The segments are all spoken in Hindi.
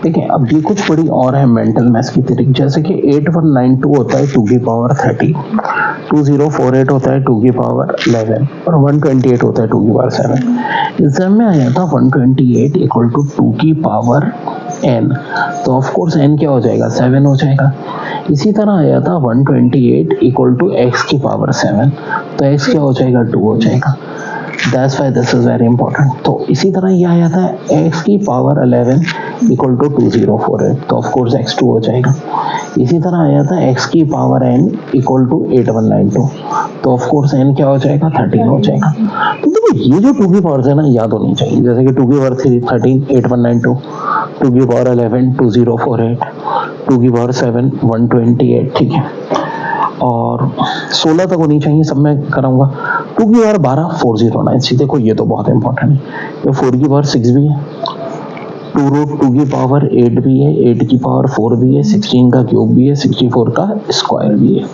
देखिए अब ये कुछ बड़ी और है मेंटल मैथ्स की ट्रिक, जैसे कि 8192 होता है 2 की पावर 30, 2048 होता है 2 की पावर 11 और 128 होता है 2 की पावर 7। एग्जाम में आया था 128 इक्वल टू 2 की पावर n, तो ऑफ कोर्स n क्या हो जाएगा 7 हो जाएगा। इसी तरह आया था 128 इक्वल टू x की पावर 7, तो x क्या हो जाएगा 2 हो जाएगा। That's why this is very important। तो इसी तरह ये आया था x की पावर 11 इक्वल टू 2048, तो ऑफ कोर्स x 2 हो जाएगा। इसी तरह आया था x की पावर n इक्वल टू 8192, तो ऑफ कोर्स n क्या हो जाएगा 13 हो जाएगा। तो देखो ये जो 2 की पावर है ना याद होनी चाहिए, जैसे कि 2 की पावर 3 13 8192, 2 की पावर 11 2048, 2 की पावर 7 128, ठीक है, और 16 तक होनी चाहिए, सब मैं कराऊंगा। 2 की पावर 12 409, देखो ये तो बहुत इंपॉर्टेंट है, ये 4 की पावर 6 भी है, 2 रूट 2 की पावर 8 भी है, 8 की पावर 4 भी है, 16 का क्यूब भी है, 64 का स्क्वायर भी है।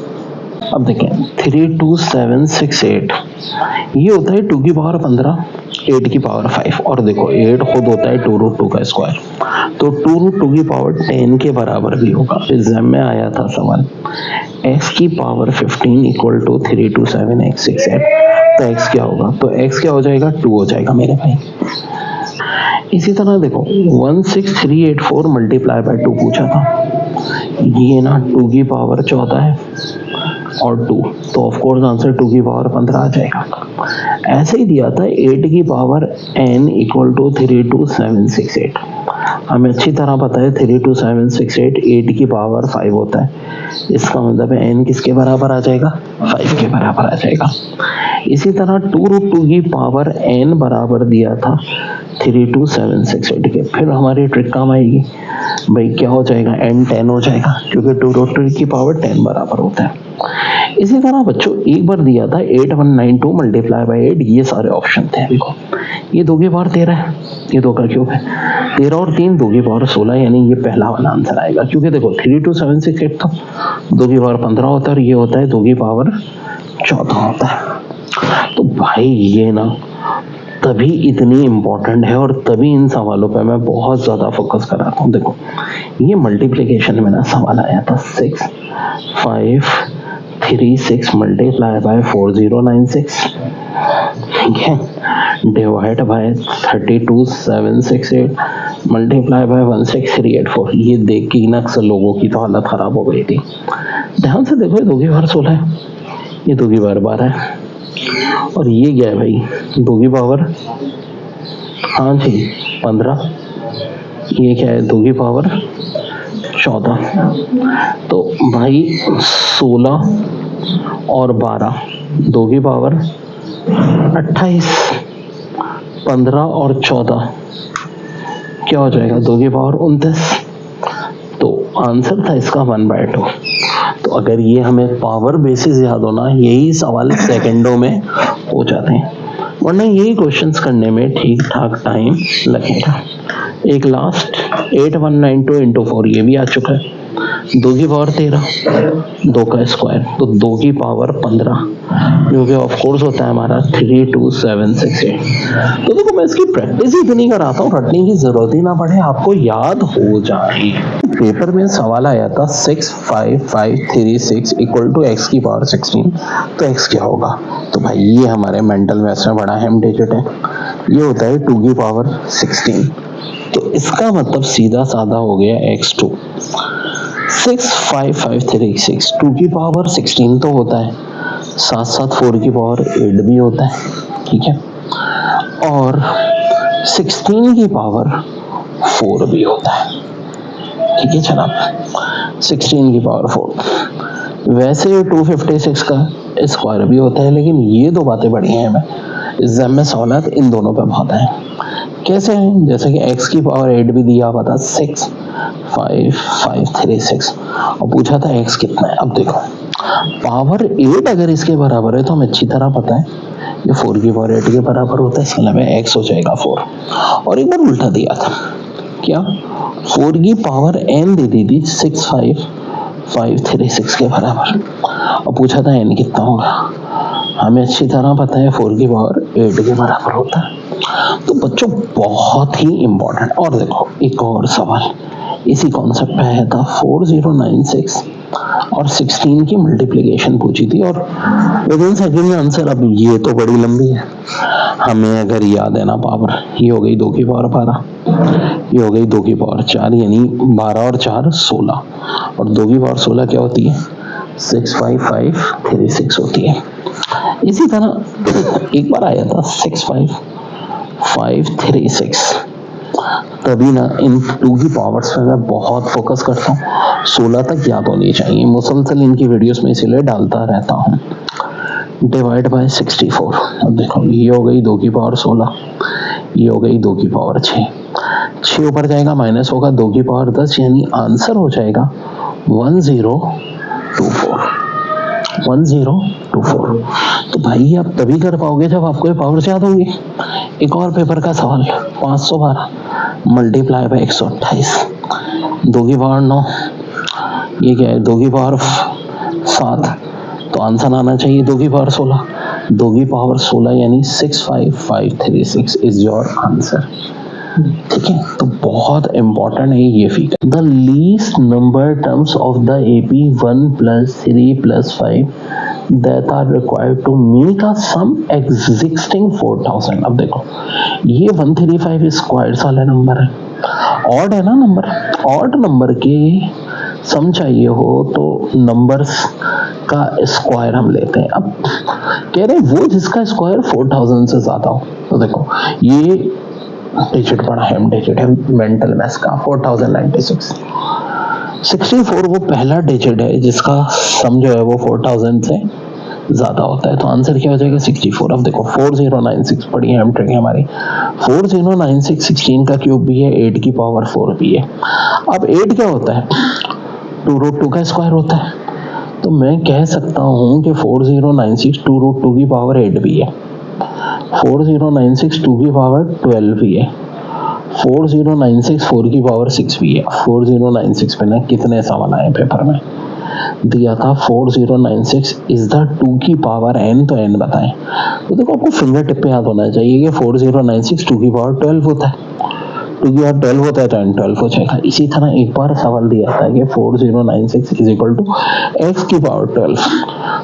अब देखें 32768 ये होता है 2 की पावर 15, 8 की पावर 5, और देखो 8 खुद होता है 2 रूट 2 का स्क्वायर, तो 2 रूट 2 की पावर 10 के बराबर भी होगा। एग्जाम में आया था सवाल x की पावर 15 इक्वल टू 32768, तो x क्या होगा, तो x क्या हो जाएगा 2 हो जाएगा मेरे भाई। इसी तरह देखो 16384 मल्टीप्लाई बाय 2 पूछा था, ये ना 2 की पावर 14 है और 2, तो ऑफ कोर्स आंसर 2 की पावर 15 आ जाएगा। ऐसे ही दिया था 8 की पावर n इक्वल टू 32768, हमें अच्छी तरह पता है 32768 8 की पावर 5 होता है, इसका मतलब है n किसके बराबर आ जाएगा 5 के बराबर आ जाएगा। इसी तरह 2 रूट 2 की पावर n बराबर दिया था 32768 के, फिर हमारी ट्रिक काम आएगी भाई, क्या हो जाएगा n 10 हो जाएगा, क्योंकि 2 रूट 2 की पावर 10 बराबर होता है। इसी तरह बच्चों एक बार दिया था 8192 मल्टीप्लाई बाय 8, ये सारे ऑप्शन थे। देखो ये 2 की पावर 13 है, ये 2 का क्यूब है, 13 और 3 2 की पावर 16, यानी ये पहला वाला आंसर आएगा, क्योंकि देखो 32768 तो 2 की पावर 15 होता है और ये होता है 2 की पावर 14 होता है। तो भाई ये ना तभी इतनी इम्पोर्टेंट है और तभी इन सवालों पे मैं बहुत ज़्यादा फोकस कराता हूँ। देखो ये मल्टीप्लिकेशन में ना सवाल आया था 6 5 3 6 मल्टीप्लाई बाय 4096, ठीक है, डिवाइड बाय 32768 मल्टीप्लाई बाय 16384। ये देख के ना अक्सर लोगों की तो हालत खराब हो गई थी। ध्यान से देखो, ये 2 की पावर 16 है, ये 2 की पावर 12 है, और ये क्या है भाई 2 की पावर, हाँ जी 15, ये क्या है 2 की पावर 14, तो भाई 16 और 12 2 की पावर 28, 15 और 14 क्या हो जाएगा 2 की पावर 29, तो आंसर था इसका 1/2। तो अगर ये हमें पावर बेसिस याद होना, यही सवाल सेकंडों में हो जाते हैं, वरना यही क्वेश्चंस करने में ठीक ठाक टाइम लगेगा। एक लास्ट 8192 इंटू 4 ये भी आ चुका है, 2 की पावर 13, 2 का स्क्वायर, तो 2 की पावर 15, जो कि ऑफ कोर्स होता है हमारा 32768। तो देखो मैं इसकी प्रैक्टिस ही इतनी कराता हूँ, रटने की जरूरत ही ना पड़े, आपको याद हो जाए। पेपर में सवाल आया था 6 5 5 3 6 इक्वल टू x की पावर 16, तो x क्या होगा, तो भाई ये हमारे मेंटल मैथ्स में बड़ा अहम डिजिट है, ये होता है 2 की पावर 16, तो इसका मतलब सीधा साधा हो गया x2। 6 5 5 3 6 2 की पावर 16 तो होता है, साथ साथ 4 की पावर 8 भी होता है, ठीक है, और 16 की पावर 4 भी होता है, ठीक है जनाब, 16 की पावर 4। वैसे 256 का स्क्वायर भी होता है, लेकिन ये दो बातें बड़ी हैं, हमें एग्जाम में सवाल इन दोनों पे बहुत है। कैसे हैं, जैसे कि x की पावर 8 भी दिया हुआ था 6 5 5 3 6, और पूछा था x कितना है। अब देखो पावर 8 अगर इसके बराबर है तो हमें अच्छी तरह पता है ये 4 की पावर 8 के बराबर होता है, इसका मतलब है x हो जाएगा 4। और एक बार उल्टा दिया था, क्या 4 की पावर n दे दी थी 6 5 5 3 6 के बराबर, और पूछा था n कितना होगा, हमें अच्छी तरह पता है 4 की पावर 8 के बराबर होता है। तो बच्चों बहुत ही इंपॉर्टेंट। और देखो एक और सवाल, इसी कॉन्सेप्ट पे आया था। 4096 और 16 की मल्टीप्लिकेशन पूछी थी और विद इन सेकंड आंसर। अब ये तो बड़ी लंबी है, हमें अगर याद है ना पावर, ये हो गई 2 की पावर 12, ये हो गई 2 की पावर 4, यानी 12 और 4 16, और 2 की पावर 16 क्या होती है? 65536 होती है। इसी तरह एक बार आया था 65536, तभी ना इन 2 की पावर्स पे मैं बहुत फोकस करता हूँ, 16 तक याद होनी चाहिए, मुसलसल इनकी वीडियोस में इसीलिए डालता रहता हूँ। डिवाइड बाय 64, अब देखो ये हो गई 2 की पावर 16, ये हो गई 2 की पावर 6, 6 ऊपर जाएगा माइनस होगा 2 की पावर 10, यानी आंसर हो जाएगा 1024। तो भाई आप तभी कर पाओगे जब आपको ये पावर याद होंगी। एक और पेपर का सवाल, 512 मल्टीप्लाई बाय 128, 2 की पावर 9, ये क्या है? 2 की पावर 7, तो आंसर आना चाहिए 2 की पावर 16, 2 की पावर 16 यानी 65536 इज योर आंसर। ठीक है, तो बहुत इंपॉर्टेंट है ये figure. The least number terms of the AP 1 + 3 + 5 that are required to make a sum existing 4000। अब देखो ये 135 स्क्वायर वाला नंबर है, ऑड है ना नंबर, ऑड नंबर के सम चाहिए हो तो नंबर्स का स्क्वायर हम लेते हैं। अब कह रहे वो जिसका स्क्वायर 4000 से ज्यादा हो, तो देखो ये डिजिट बड़ा है, डिजिट है मेंटल मैथ्स का 4096, 64 वो पहला डिजिट है जिसका सम जो है वो 4000 से ज्यादा होता है, तो आंसर क्या हो जाएगा 64। अब देखो 4096 बड़ी है ट्रिक है हमारी, 4096 16 का क्यूब भी है, 8 की पावर 4 भी है। अब 8 क्या होता है? 2√2 का स्क्वायर होता है, तो मैं कह सकता हूँ कि 4096 2√2 की पावर 8 भी है, 4096 2 की पावर 12 भी है, 4096 4 की पावर 6 भी है। 4096 पे ना कितने सवाल आए पेपर में दिया था, 4096 इज द 2 की पावर n, तो n बताएं। तो देखो आपको फिंगर टिप पे याद होना चाहिए कि 4096 2 की पावर 12 होता है, 2 की पावर 12 होता है तो n 12 हो जाएगा। इसी तरह एक बार सवाल दिया था कि 4096 इज इक्वल टू x की पावर 12,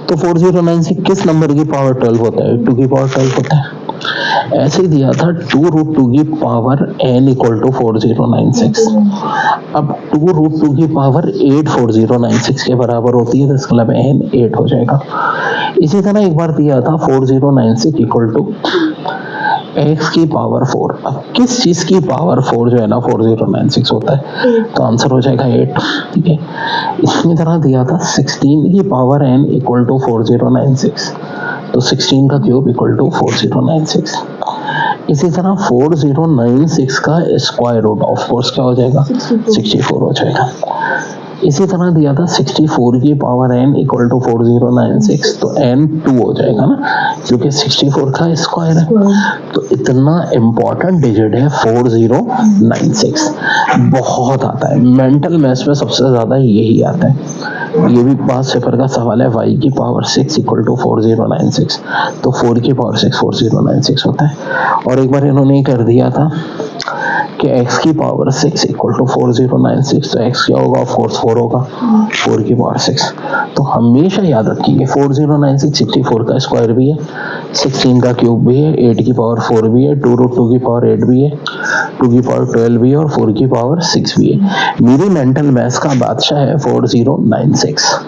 तो 4096 किस नंबर की पावर 12 होता है? 2 की पावर 12 होता है। ऐसे ही दिया था 2√2 की पावर n इक्वल टू 4096, अब 2√2 की पावर 8 4096 के बराबर होती है, तो इसका मतलब n 8 हो जाएगा। इसी तरह एक बार दिया था 4096 इक्वल टू x की पावर 4, अब किस चीज की पावर 4 जो है ना 4096 होता है, तो आंसर हो जाएगा 8। ठीक है, इसी तरह दिया था 16 की पावर n इक्वल टू 4096, तो 16 का क्यूब इक्वल टू 4096। इसी तरह 4096 का स्क्वायर रूट ऑफ कोर्स क्या हो जाएगा? 64 हो जाएगा। इसी तरह दिया था 64 की पावर n इक्वल टू 4096, तो n 2 हो जाएगा ना, क्योंकि 64 का स्क्वायर है। तो इतना इंपॉर्टेंट डिजिट है 4096, बहुत आता है मेंटल मैथ्स में, सबसे ज्यादा यही आता है। ये भी पास पेपर का सवाल है, y की पावर 6 इक्वल टू 4096, तो 4 की पावर 6 4096 होता है। और एक बार इन्होंने कर दिया था कि x की पावर 6 इक्वल टू 4096, तो x क्या होगा? ऑफ कोर्स 4 होगा, 4 की पावर 6। तो हमेशा याद रखिए 4096 64 का स्क्वायर भी है, 16 का क्यूब भी है, 8 की पावर 4 भी है, 2√2 की पावर 8 भी है, 2 की पावर 12 भी है और 4 की पावर 6 भी है। मेरी मेंटल मैथ्स का बादशाह है 4096।